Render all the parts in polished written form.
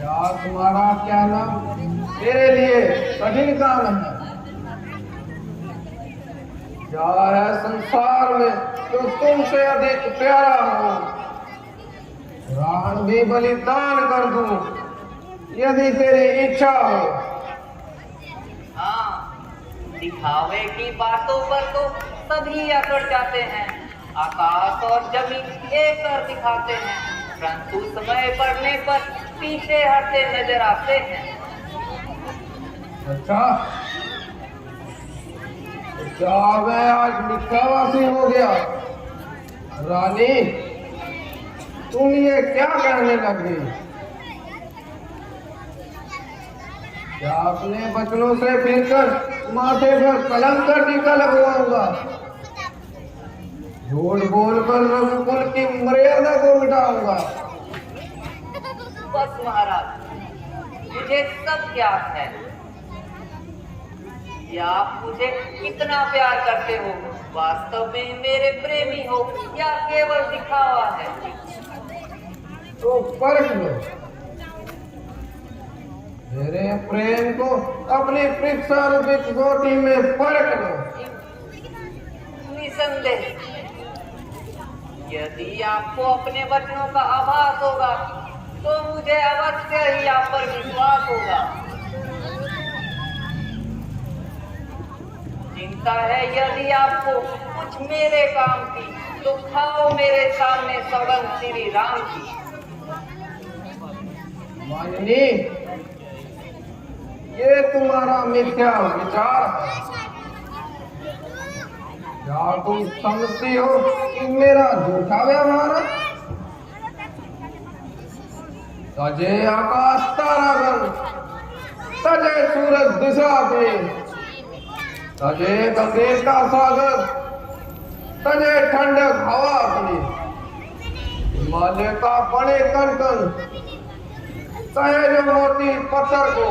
यार तुम्हारा क्या नाम तेरे लिए कठिन काम है। क्या है संसार में जो तुमसे अधिक प्यारा हो। प्राण भी बलिदान कर दूं यदि तेरी इच्छा हो। हाँ, दिखावे की बातों पर तो सभी अकड़ जाते हैं। आकाश और जमीन एक कर दिखाते हैं, परंतु समय पड़ने पर पीछे हटते नजर आते हैं। अच्छा, तो क्या मैं आज निकावासी हो गया? रानी, तुम ये क्या कहने लगी? क्या अपने बचनों से फिरकर माथे पर कलंक का टीका लगवाऊंगा? झूठ बोलकर रघुकुल की मर्यादा को मिटाऊंगा? बस महाराज, मुझे सब ज्ञात है कि आप मुझे कितना प्यार करते हो। वास्तव में मेरे प्रेमी हो या केवल दिखावा है? तो परख लो। मेरे प्रेम को अपनी परीक्षा रूपी कसौटी में परख लो। निसंदेह, यदि आपको अपने वचनों का आभास होगा तो मुझे अवश्य ही आप पर विश्वास होगा। चिंता है यदि आपको कुछ मेरे काम की, तो खाओ मेरे सामने सौगंध श्री राम की। मानिनी, ये तुम्हारा मिथ्या विचार है। क्या तुम समझती हो कि मेरा झूठा व्यवहार है? तजे आकाश तारागण, तजे सूरज दिशा पे, तजे गंगे का सागर, तजे ठंडक हवा अपनी, हिमालय का बड़े कण कण, कहे जो मोती पत्थर को,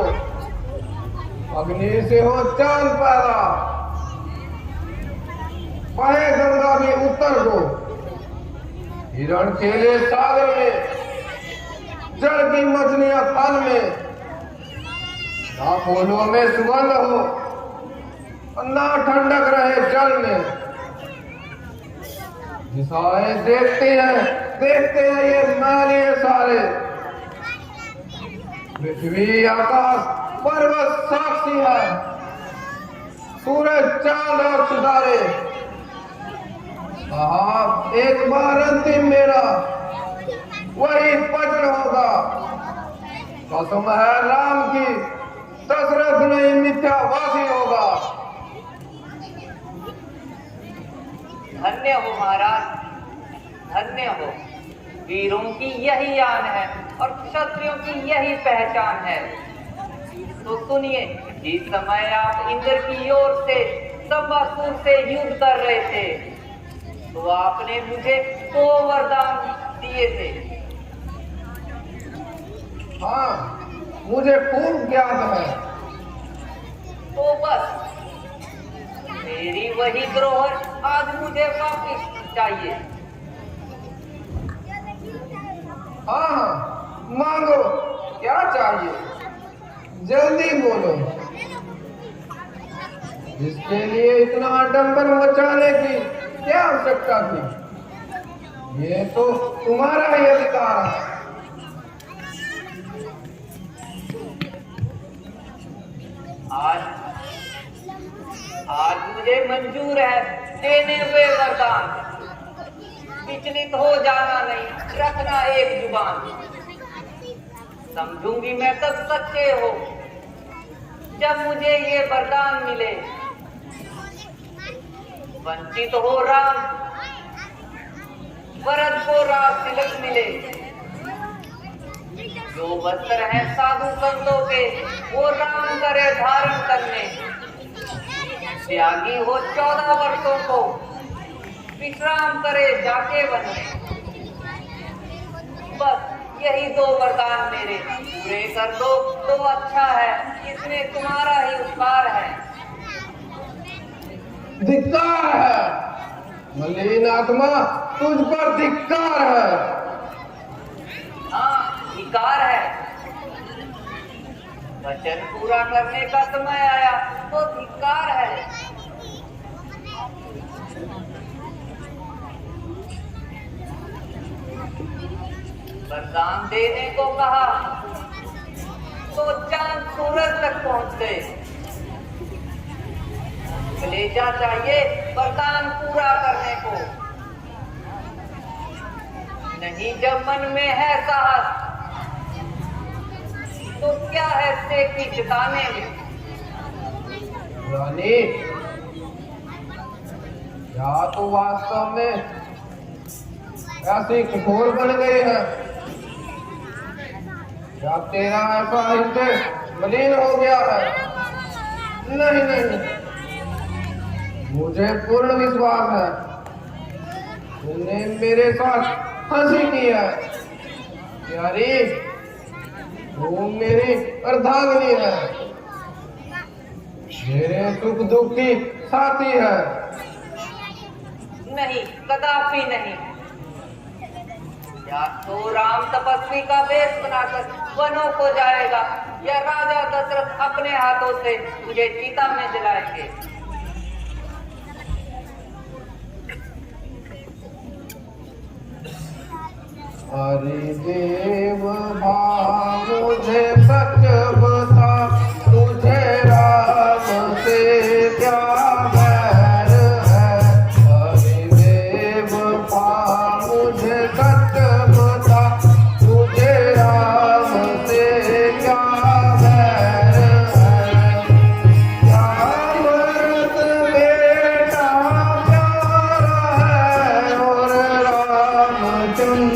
अग्नि से हो चांद पैदा, बहे गंगा भी उत्तर को, हिरण खेले सागर में, जल की मछलियां फल में, ना फूलों में सुगंध हो और ना ठंडक रहे जल में। दिशाएं देखते हैं ये मैले सारे, पृथ्वी आकाश पर्वत साक्षी है, सूरज चांद और सितारे। आप एक बार अंतिम मेरा वही वचन होगा। कसम है राम की, दशरथ नहीं मिथ्यावासी होगा। धन्य हो महाराज, धन्य हो। वीरों की यही आन है और क्षत्रियों की यही पहचान है। तो सुनिए, जिस समय आप इंद्र की ओर से संबासुर से युद्ध कर रहे थे, तो आपने मुझे 2 वरदान दिए थे। हाँ, मुझे खूब ज्ञात है। तो बस मेरी वही धरोहर आज मुझे वापिस चाहिए। हाँ, मांगो, क्या चाहिए? जल्दी बोलो। इसके लिए इतना आडंबर मचाने की क्या आवश्यकता थी? ये तो तुम्हारा ही अधिकार है। आज मुझे मंजूर है देने हुए वरदान। विचलित हो जाना नहीं, रखना एक जुबान। समझूंगी मैं तब सच्चे हो जब मुझे ये वरदान मिले। वंचित हो राम, वरद को राज तिलक मिले। जो वस्त्र हैं साधु संतों के, वो राम करे धारण करने। त्यागी हो 14 वर्षों को, विश्राम करे जाके वन में। बस यही 2 वरदान मेरे पूरे कर दो तो अच्छा है, इसमें तुम्हारा ही उपकार है। धिक्कार है मलिन आत्मा, तुझ पर धिक्कार है। हाँ, धिक्कार है। वचन पूरा करने का समय आया तो धिक्कार है। वरदान देने को कहा तो चांद सूरज तक पहुंच गए। कलेजा चाहिए वरदान पूरा करने को, नहीं जब मन में है साहस तो क्या है सेठी जिताने में। रानी, क्या तो वास्तव में ऐसी कठोर बन गई है? क्या तेरा ऐसा हृदय मलिन हो गया है? नहीं नहीं, मुझे पूर्ण विश्वास है तुमने मेरे साथ हंसी की है। प्यारी, तुम मेरी अर्धांगिनी है, मेरे सुख दुख की साथी है। नहीं, कदापि नहीं। या तो राम तपस्वी का वेश बनाकर वनों को जाएगा, या राजा दशरथ अपने हाथों से मुझे चिता में जलाएंगे। हरि देव भाव मुझे सच बता, तुझे राम से क्या बैर है? हरि देव भाव मुझे सच बता, तुझे राम से क्या बैर है? क्या मर्द बेटा प्यारा है और रामचंद्र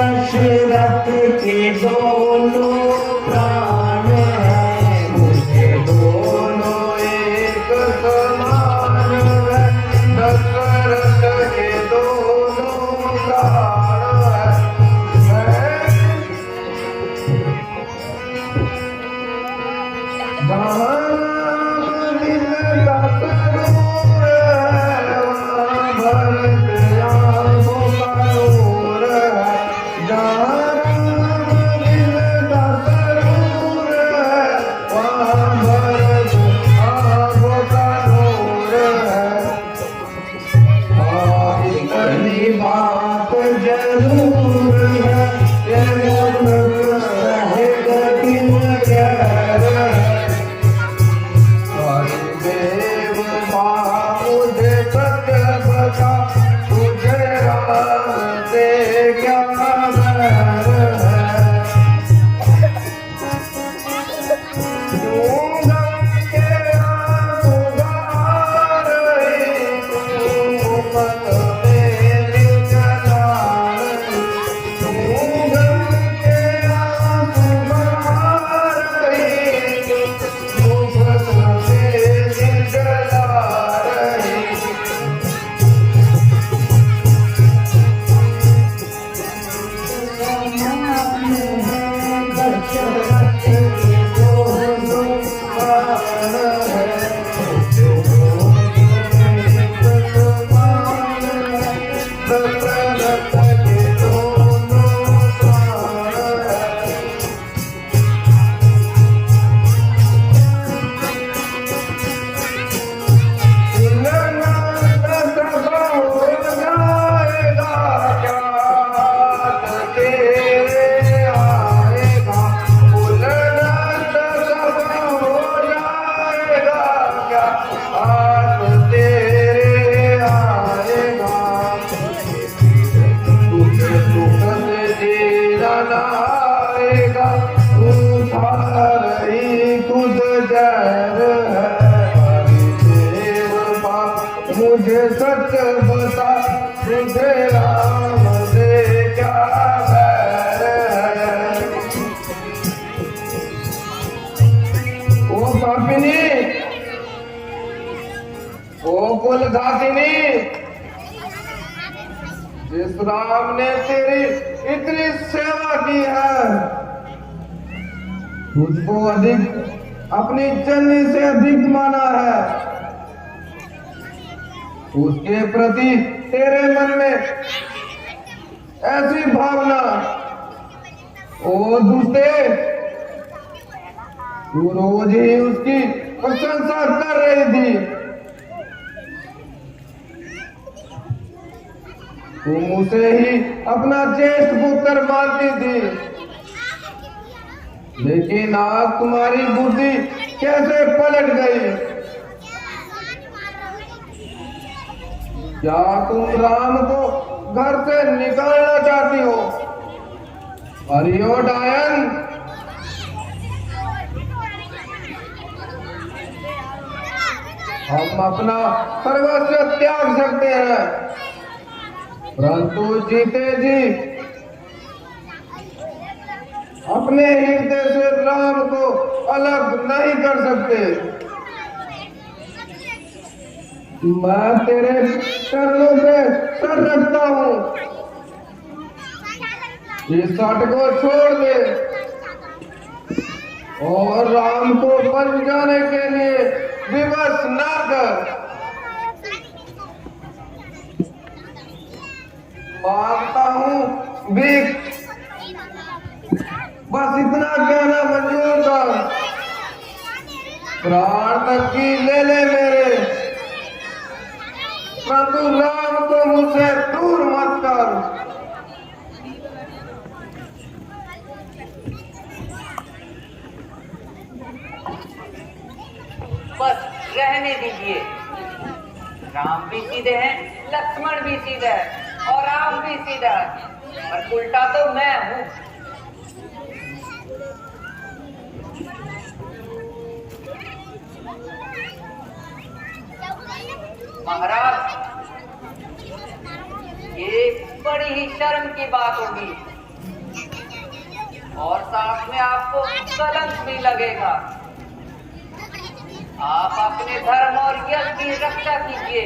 दशरथ के दोनों प्राण हैं, मुझे दोनों एक समान है। दशरथ के दोनों प्राण हैं, जहाँ दिल का करूर है, वहाँ भरत आँखों का नूर है। जहाँ दिल का करूर है, वहाँ भरत आँखों का नूर है। इतनी बात जरूर है, ये मुल्क रहेगा किन गैर है। हरि देव माँ मुझे सत्य बता, तुझे राम से क्या बैर है? दूंगा के आंसू गा रही तू मन मेरी जला रही। दूंगा के आंसू गा रही तू मन मेरी जला रही। दशरथ के दोनों प्राण हैं, मुझे दोनों एक समान है। दशरथ के दोनों प्राण हैं। उल्लंघन सब हो जाएगा, क्या तेरे आएगा? उल्लंघन सब हो जाएगा, क्या हाथ तेरे आएगा? तुझे सुख से जीना न आएगा, तू खा रही खुद जहर है। हरि देव बाप मुझे सच बता, तुझे राम से क्या बैर है? ओ पापिनी, ओ कुलघातिनी, जिस राम ने तेरी इतनी सेवा की है, तुझको अधिक अपनी जननी से अधिक माना है। उसके प्रति तेरे मन में ऐसी भावना, ओ दूसरे, तू रोज ही उसकी प्रशंसा कर रही थी। तुम उसे ही अपना ज्येष्ठ पुत्र मानती थी, लेकिन आज तुम्हारी बुद्धि कैसे पलट गई? क्या तुम राम को घर से निकालना चाहती हो? हरियो डायन, हम अपना सर्वस्व त्याग सकते हैं, परंतु जीते जी अपने हृदय से राम को अलग नहीं कर सकते। मैं तेरे चरणों पे सर रखता हूँ, इस सट को छोड़ दे और राम को बन जाने के लिए विवश ना कर। मांगता हूँ भीख, बस इतना कहना मंजूर कर। प्राण तक की ले ले मेरे, परंतु राम को मुझसे दूर मत कर। बस रहने दीजिए। राम भी सीधे हैं, लक्ष्मण भी सीधा है और राम भी सीधा है, पर उल्टा तो मैं हूँ। महाराज, ये बड़ी ही शर्म की बात होगी और साथ में आपको कलंक भी लगेगा। आप अपने धर्म और यश की रक्षा कीजिए,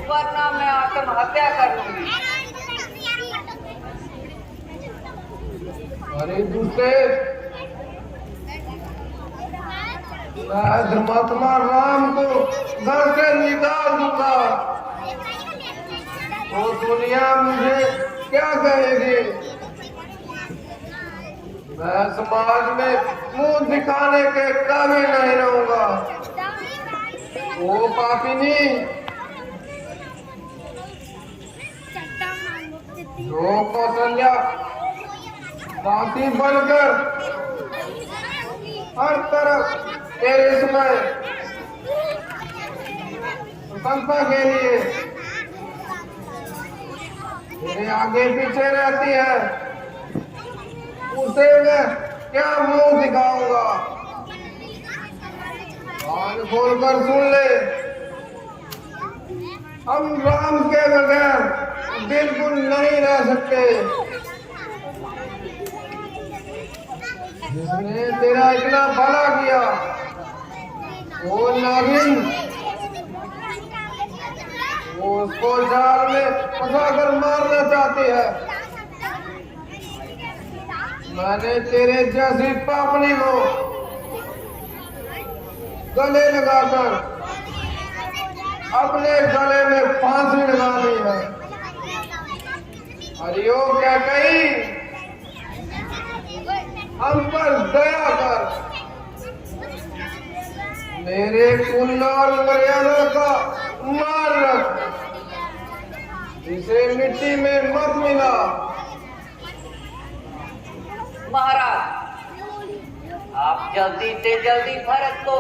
वरना मैं आत्महत्या कर लूंगी। अरे दूसरे, धर्मात्मा राम को घर से निकाल दूंगा तो दुनिया मुझे क्या कहेगी? मैं समाज में मुंह दिखाने के काबिल नहीं रहूंगा। वो पापिनी जो कौशल्या दासी बनकर हर तरफ तेरे समय प्रशंसा के लिए तेरे आगे पीछे रहती है, उसे मैं क्या मुंह दिखाऊंगा? कान खोलकर सुन ले, हम राम के बगैर बिल्कुल नहीं रह सकते। जिसने तेरा इतना भला किया, वो नागिन, वो उसको जाल में फंसाकर मारना चाहती है। मैंने तेरे जैसी पापनी को गले लगाकर अपने गले में फांसी लगा दी है। हरियो क्या कही, हम पर दया कर, मेरे कुल और मर्यादा का मान रख, इसे मिट्टी में मत मिला। महाराज, आप जल्दी से जल्दी भरत को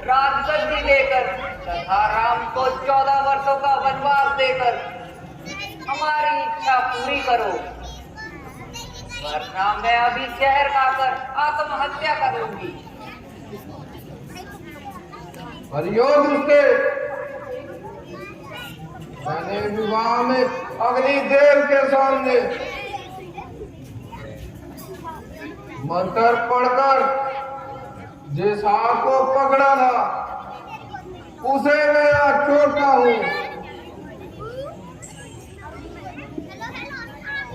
राजगद्दी देकर तथा राम को 14 वर्षों का वनवास देकर हमारी इच्छा पूरी करो, वरना मैं अभी जहर खाकर आत्महत्या कर लूंगी। हरियो दूसरे, मैंने विवाह में अग्निदेव के सामने मंत्र पढ़कर जिस हाथ को पकड़ा था, उसे मैं आज छोड़ता हूँ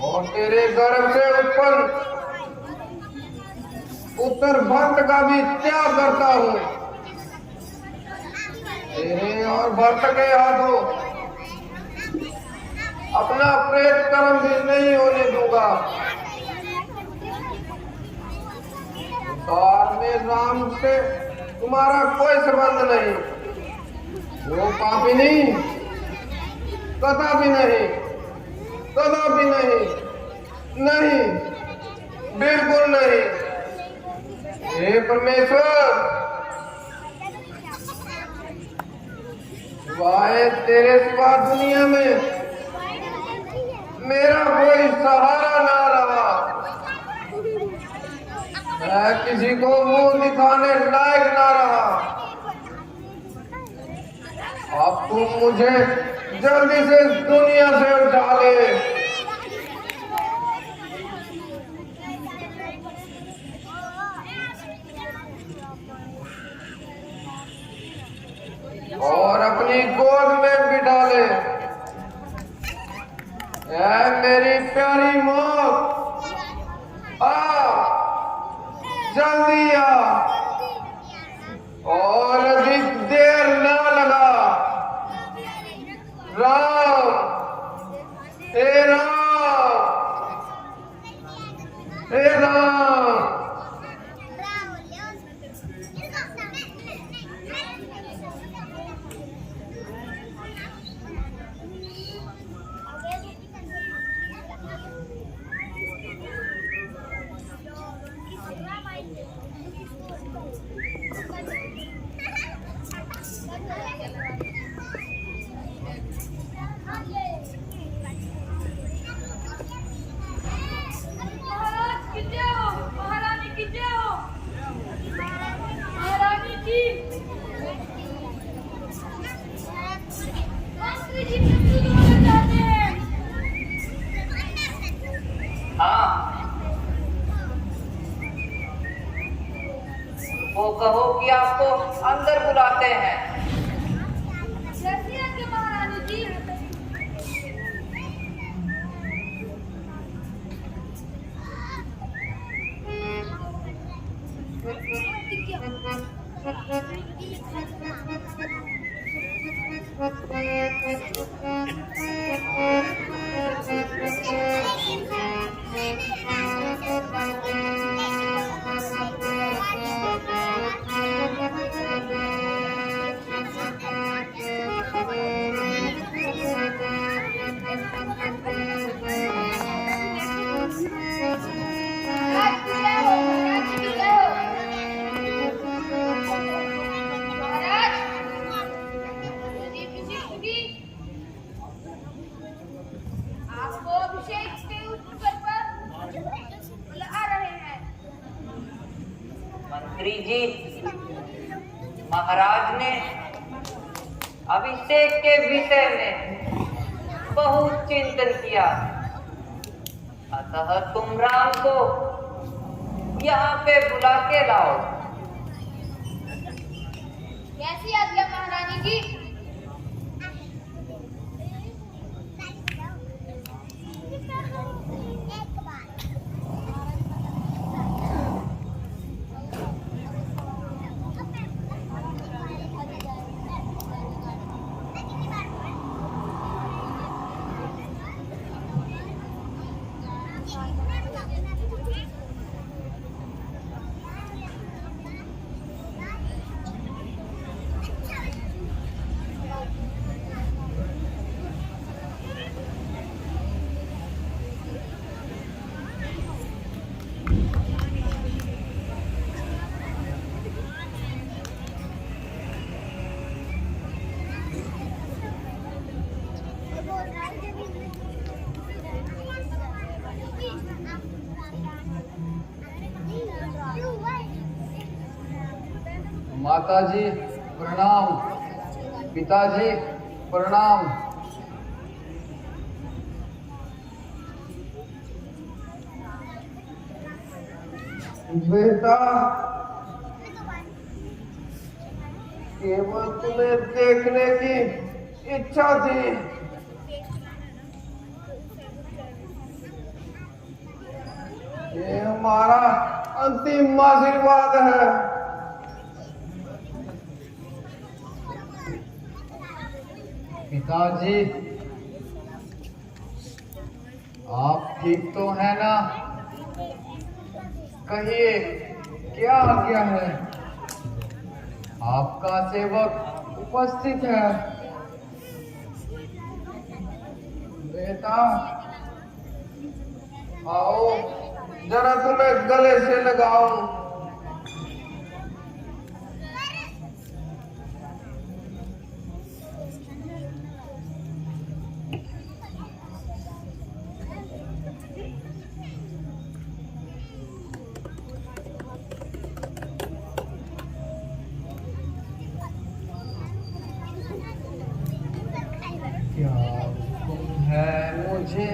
और तेरे गर्भ से उत्पन्न उत्तर भक्त का भी त्याग करता हूँ। तेरे और भक्त के हाथों अपना प्रेत कर्म भी नहीं होने दूंगा। संसार में राम से तुम्हारा कोई संबंध नहीं। वो पापी नहीं, कदापि नहीं, कदापि नहीं, नहीं, बिल्कुल नहीं। हे परमेश्वर, वाहे तेरे सिवा दुनिया में मेरा कोई सहारा ना रहा। मैं किसी को मुंह दिखाने लायक ना रहा। अब तुम मुझे जल्दी से दुनिया से उठा ले। और अपनी गोद में बिठा ले। ऐ मेरी प्यारी मौत, आ, जल्दी आ, और अधिक देर ना लगा। राम, हे राम, हे राम। वो कहो कि आपको अंदर बुलाते हैं। महारानी जी। मंत्री जी, महाराज ने अभिषेक के विषय में बहुत चिंतन किया, अतः तुम राम को यहाँ पे बुला के लाओ। कैसी आज्ञा महारानी जी। माताजी प्रणाम, पिताजी प्रणाम। बेटा, केवल तुम्हें देखने की इच्छा थी। ये हमारा अंतिम आशीर्वाद है। पिताजी, आप ठीक तो है ना? कहिए, क्या आज्ञा है? आपका सेवक उपस्थित है। बेटा आओ, जरा तुम्हें गले से लगाऊं। क्या हुक्म है मुझे,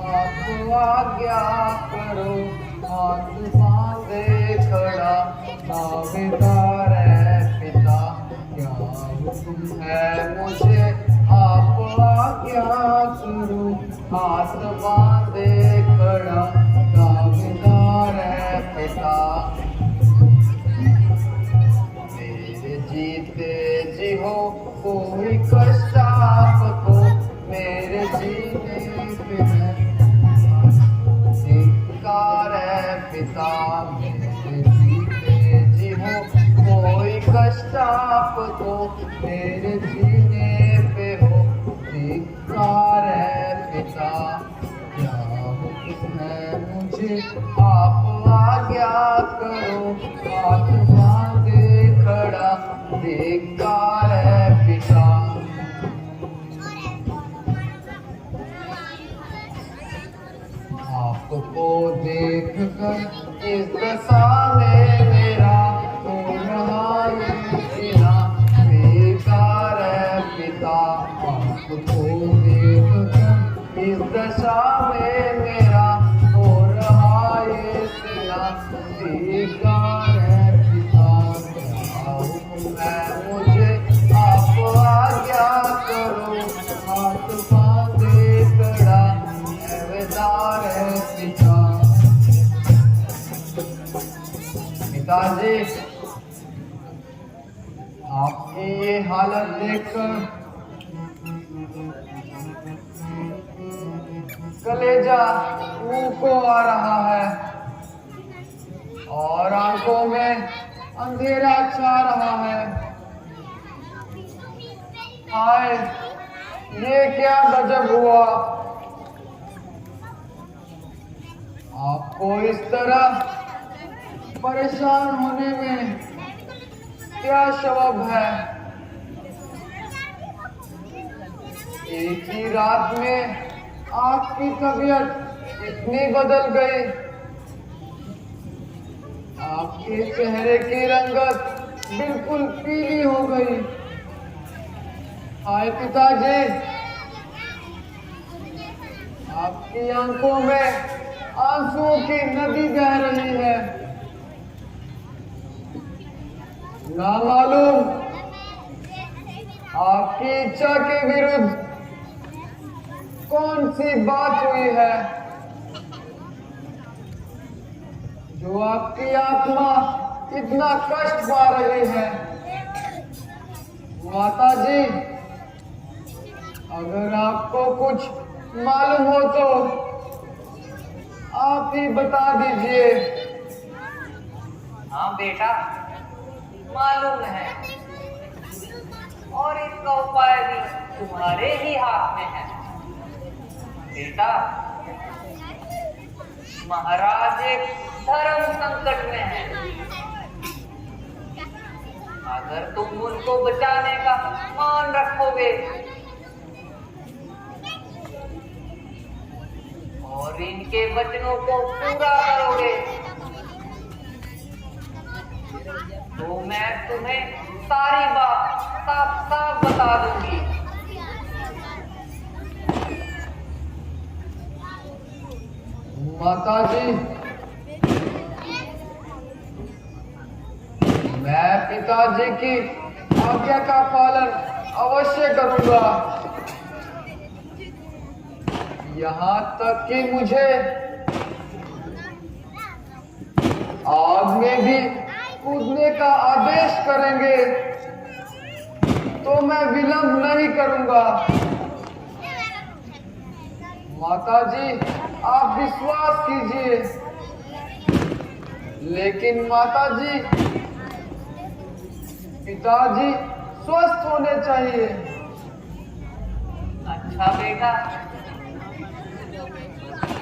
आप आज्ञा करो। हाथ बांधे खड़ा दावेदार है पिता। क्या हुक्म है मुझे, आप आज्ञा करो। हाथ बांधे खड़ा दावेदार है पिता। मेरे जीते जी हो कोई कष्ट आपको, मेरे जीने पे है धिक्कार है पिता। मेरे जीते जी हो कोई कष्ट आपको, मेरे जीने पे हो धिक्कार है पिता। क्या हुक्म है मुझे, आप आज्ञा करो। हाथ बांधे खड़ा धिक्कार है पिता। आपको देख कर इस दशा में मेरा हो रहा ये सीना बेकार है पिता। आपको देख कर इस दशा में मेरा हो रहा ये सीना बेकार है पिता। क्या हुक्म है मुझे, आप आज्ञा करो। हाथ बांधे खड़ा दावेदार है पिता। पिताजी, आपकी ये हालत देखकर कलेजा मुंह को आ रहा है और आंखों में अंधेरा छा रहा है। हाय, ये क्या गजब हुआ। आपको इस तरह परेशान होने में क्या सबब है? एक ही रात में आपकी तबीयत इतनी बदल गई, आपके चेहरे की रंगत बिल्कुल पीली हो गई। हाय पिताजी, आपकी आंखों में आंसुओं की नदी बह रही है। ना मालूम आपकी इच्छा के विरुद्ध कौन सी बात हुई है जो आपकी आत्मा इतना कष्ट पा रही है। माता जी, अगर आपको कुछ मालूम हो तो आप ही बता दीजिए। हाँ बेटा, मालूम है और इसका उपाय भी तुम्हारे ही हाथ में है। बेटा, महाराज एक धर्म संकट में है। अगर तुम उनको बचाने का मान रखोगे और इनके वचनों को पूरा करोगे तो मैं तुम्हें सारी बात साफ साफ बता दूंगी। माता जी, मैं पिताजी की आज्ञा का पालन अवश्य करूंगा। यहाँ तक कि मुझे आग में भी कूदने का आदेश करेंगे तो मैं विलंब नहीं करूंगा। माताजी, आप विश्वास कीजिए। लेकिन माताजी, पिताजी स्वस्थ होने चाहिए। अच्छा बेटा,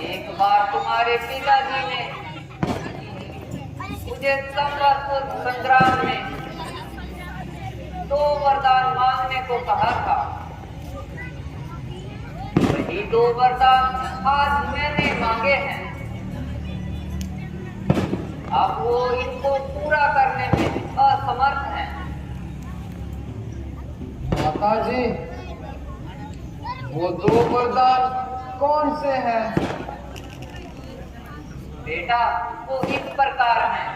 एक बार तुम्हारे पिताजी ने मुझे संवत्सर संग्राम में 2 वरदान मांगने को कहा था। वही 2 वरदान आज मैंने मांगे हैं। अब वो इनको पूरा करने में असमर्थ हैं। माताजी, वो 2 वरदान कौन से हैं? बेटा, वो इस प्रकार हैं।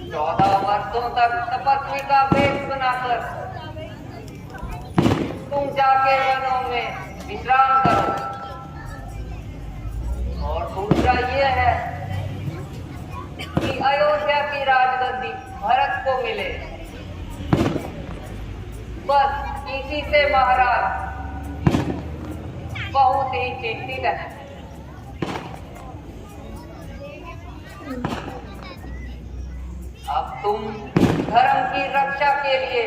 14 वर्षों तक तपस्वी का वेश बनाकर तुम जाके वनों में विश्राम करो। और दूसरा ये है कि अयोध्या की राजगद्दी भरत को मिले। बस इसी से महाराज बहुत ही चिंतित है। अब तुम धर्म की रक्षा के लिए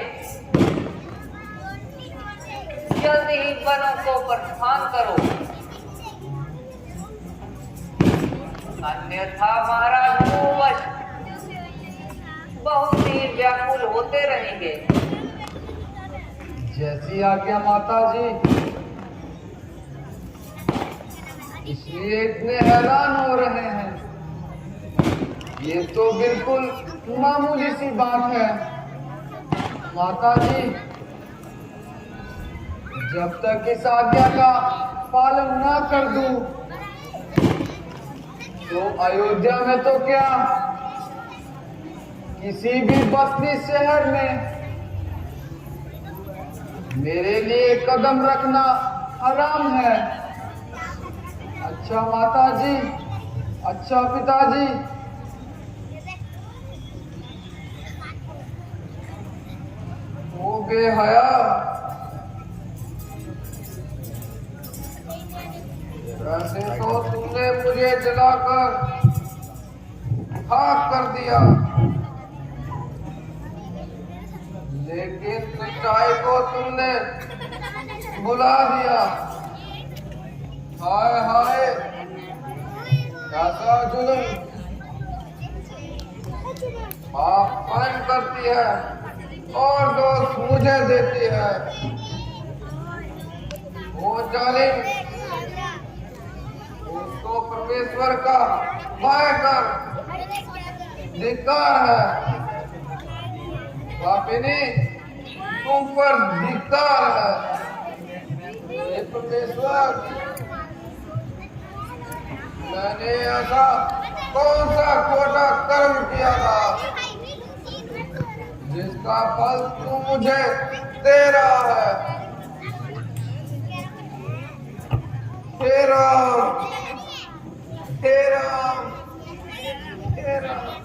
जल्द ही वनों को प्रस्थान करो, अन्यथा महाराज भूवश बहुत ही व्याकुल होते रहेंगे। जैसी आज्ञा माताजी। इसलिए इतने हैरान हो रहे हैं। ये तो बिल्कुल मामूली सी बात है। माताजी, जब तक इस आज्ञा का पालन ना कर दूं, तो अयोध्या में तो क्या, किसी भी बस्ती शहर में मेरे लिए कदम रखना हराम है। अच्छा माताजी, अच्छा पिताजी। हो बेहया, वैसे तो तुमने मुझे जलाकर खाक कर दिया, लेकिन सच्चाई को तुमने भुला दिया। हाय हाय, कैसा जुल्म आप कायम करती है और दोस्त मुझे देती है। वो जालिम, उसको परमेश्वर का भय कर धिक्कार है। पापिनी, तुम पर धिक्कार है। हे परमेश्वर, मैंने ऐसा कौन सा खोटा कर्म किया था जिसका फल तू मुझे दे रहा है? हे राम, हे राम, हे राम।